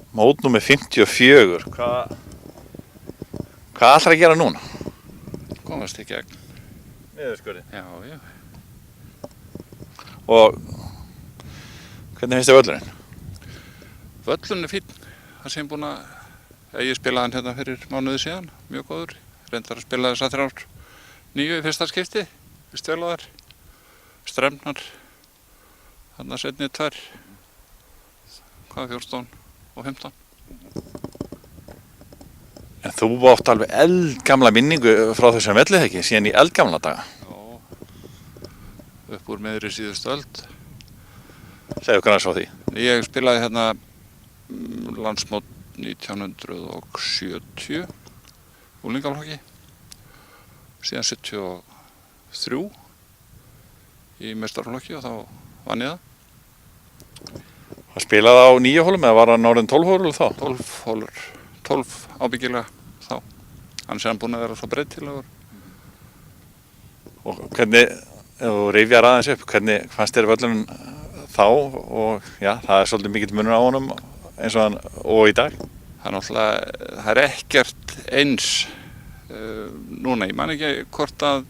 Mót númer 54. Hvað ætlar að gera núna? Komast í gegn. Niðurskurði. Já, já. Og hvernig finnst þér völlurinn? Völlurinn er fínn. Það sem búin að... Ég spilaði hann hérna fyrir mánuði síðan, mjög góður. Reyndar að spila þessa 3-9 í fyrsta skipti. Vist vel á þær. Stremnar. Þarna seinni 2. Hvað 14 og 15. En þú átt alveg eldgamla minningu frá þessum velli ekki, síðan í eldgamla daga. Já. Upp úr miðri síðustu öld. Segðu hvernig svo því. Ég spilaði hérna landsmót 1970 úlingaflokki, síðan 73 í meistaraflokki og þá vann ég það. Það spilaði á 9 hólum eða var hann orðin 12 hólur þá? 12 hólur, 12 ábyggilega þá. Hann sem búinn að vera svo breytilegur. Og hvernig, ef þú rifjar aðeins upp, hvernig fannst þér völlurinn þá og já, það er svolítið mikill munur á honum eins og hann og í dag? Það er ekkert eins núna, ég man ekki hvort að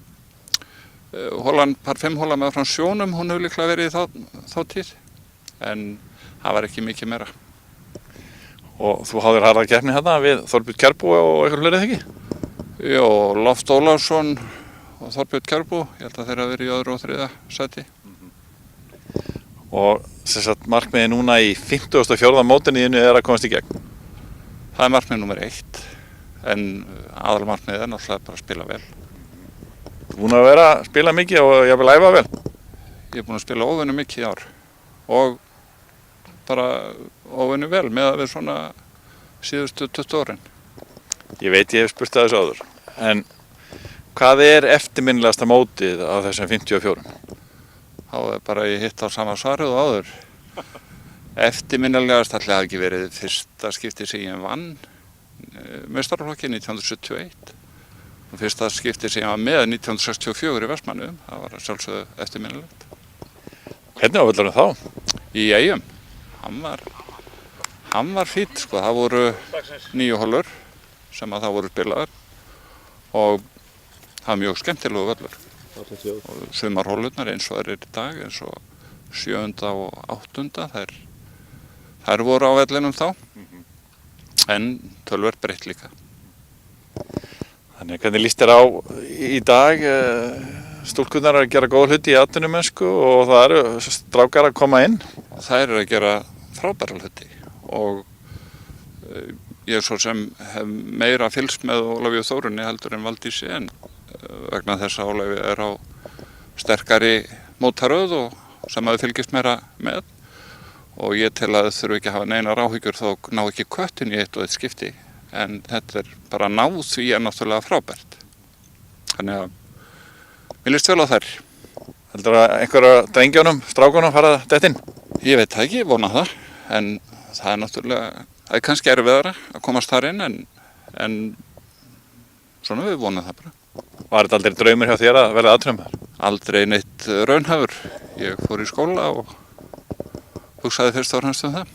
hólan, par 5 hóla með frá sjónum, hún hefur líklega verið þá tíð, en það var ekki mikið meira. Og þú hafðir harða keppni hérna við Þorbjörn Kjarbú og eitthvað fleiri eða ekki? Jó, Loft Ólafsson og Þorbjörn Kjarbú, ég held að þeir hafa verið í 2. og 3. sæti. Og sem sagt markmiði núna í 54. mótinu þínu er að komast í gegn? Það er markmið nummer 1, en aðalmarkmiðið er náttúrulega bara að spila vel. Þú búinn að vera að spila mikið og jafnvel æfa vel? Ég er búinn að spila óvenju mikið í ár og bara óvenju vel með að við svona síðustu 20 árin. Ég veit ég hef spurt það þessu áður, en hvað er eftirminnilegasta mótið á þessum 54? Þá er bara ég hitt á sama svarið og áður. Eftirminnilegast ætli hafi ekki verið fyrsta skipti sem ég vann meistaraflokki 1971. Og fyrsta skipti sem ég var með 1964 í Vestmannaeyjum. Það var sjálfsögðu eftirminnilegt. Hvernig var völlurinn þá? Í Eyjum. Hann var fínn, sko. Það voru 9 hólur sem að það voru spilaðar og það var mjög skemmtilegu völlur. Og sumarhólurnar eins og þær er í dag, eins og 7. og 8. Þær voru á vellinum þá, en töluvert breytt líka. Þannig hvernig líst þér á í dag? Stúlkurnar eru að gera góða hluti í atvinnumennsku og það eru strákar að koma inn? Þær eru að gera frábæra hluti og ég svo sem hef meira fylgst með Ólafíu Þórunni heldur en Valdísi en vegna þess að Ólafi er á sterkari mótaröð og sem að þau fylgist meira með og ég tel að þau þurfu ekki að hafa neinar áhyggjur þó ná ekki köttin í 1 og 1 skipti en þetta er bara náð því er náttúrulega frábært. Þannig að mér líst vel á þær. Heldur að einhverja drengjónum, strákunum fara þetta inn? Ég veit það ekki, ég vona það, en það er náttúrulega, það er kannski erfiðara að komast þar inn en svona við vonum það bara. Var þetta aldrei draumur hjá þér að verða atvinnumaður? Aldrei neitt raunhæfur. Ég fór í skóla og hugsaði fyrst og fremst um það.